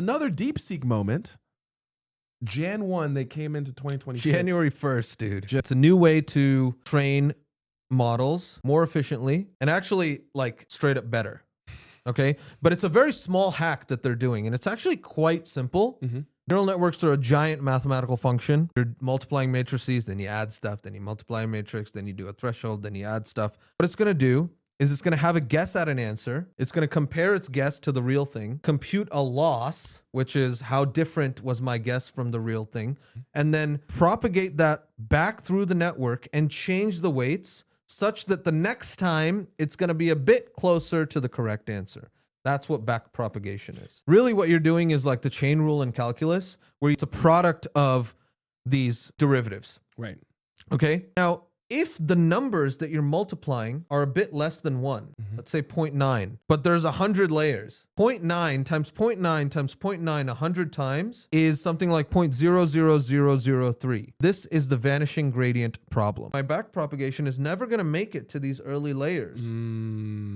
another DeepSeek moment. Jan 1, they came into 2026. January 1st, dude. It's a new way to train models more efficiently and actually like straight up better. Okay. But it's a very small hack that they're doing. And it's actually quite simple. Mm-hmm. Neural networks are a giant mathematical function. You're multiplying matrices, then you add stuff, then you multiply a matrix, then you do a threshold, then you add stuff. What it's going to do is it's going to have a guess at an answer. It's going to compare its guess to the real thing, compute a loss, which is how different was my guess from the real thing, and then propagate that back through the network and change the weights such that the next time it's going to be a bit closer to the correct answer. That's what back propagation is. Really what you're doing is like the chain rule in calculus, where it's a product of these derivatives. Right. Okay. Now, if the numbers that you're multiplying are a bit less than 1, let's say 0.9, but there's 100 layers, 0.9 times 0.9 times 0.9 100 times is something like 0.00003. This is the vanishing gradient problem. My back propagation is never going to make it to these early layers.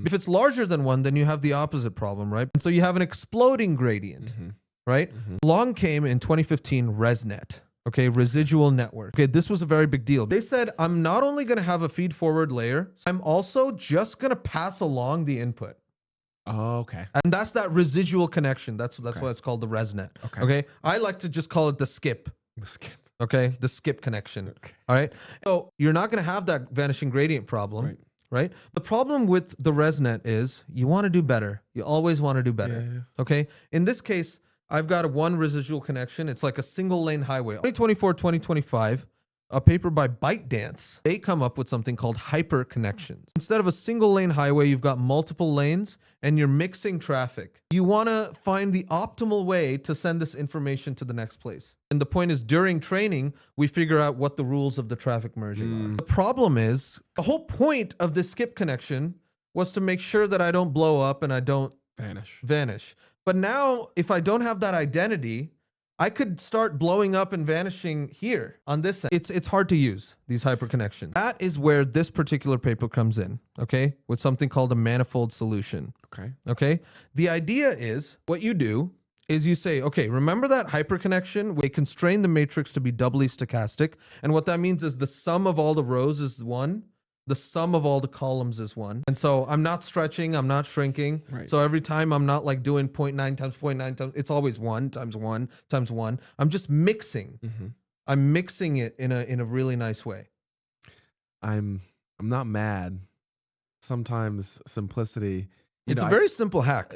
If it's larger than 1, then you have the opposite problem, right? And so you have an exploding gradient, right? Along came in 2015 ResNet. Okay, residual network. Okay, this was a very big deal. They said, I'm not only going to have a feed forward layer, I'm also just going to pass along the input. Oh, okay. And that's that residual connection. That's why it's called the ResNet. Okay. I like to just call it the skip. The skip. Okay, the skip connection. Okay. All right. So you're not going to have that vanishing gradient problem. Right? The problem with the ResNet is you want to do better. You always want to do better. Yeah. Okay. In this case, I've got one residual connection. It's like a single lane highway. 2024, 2025, a paper by ByteDance, they come up with something called hyper connections. Instead of a single lane highway, you've got multiple lanes and you're mixing traffic. You want to find the optimal way to send this information to the next place. And the point is, during training, we figure out what the rules of the traffic merging are. The problem is, the whole point of this skip connection was to make sure that I don't blow up and I don't vanish. But now, if I don't have that identity, I could start blowing up and vanishing here on this end. It's hard to use these hyperconnections. That is where this particular paper comes in, okay? With something called a manifold solution. Okay? The idea is, what you do is you say, okay, remember that hyperconnection? We constrain the matrix to be doubly stochastic. And what that means is the sum of all the rows is 1. The sum of all the columns is 1. And so I'm not stretching, I'm not shrinking. So every time I'm not like doing 0.9 times 0.9 times, it's always 1 times 1 times 1. I'm just mixing. I'm mixing it in a really nice way. I'm not mad. Sometimes simplicity. It's a very simple hack.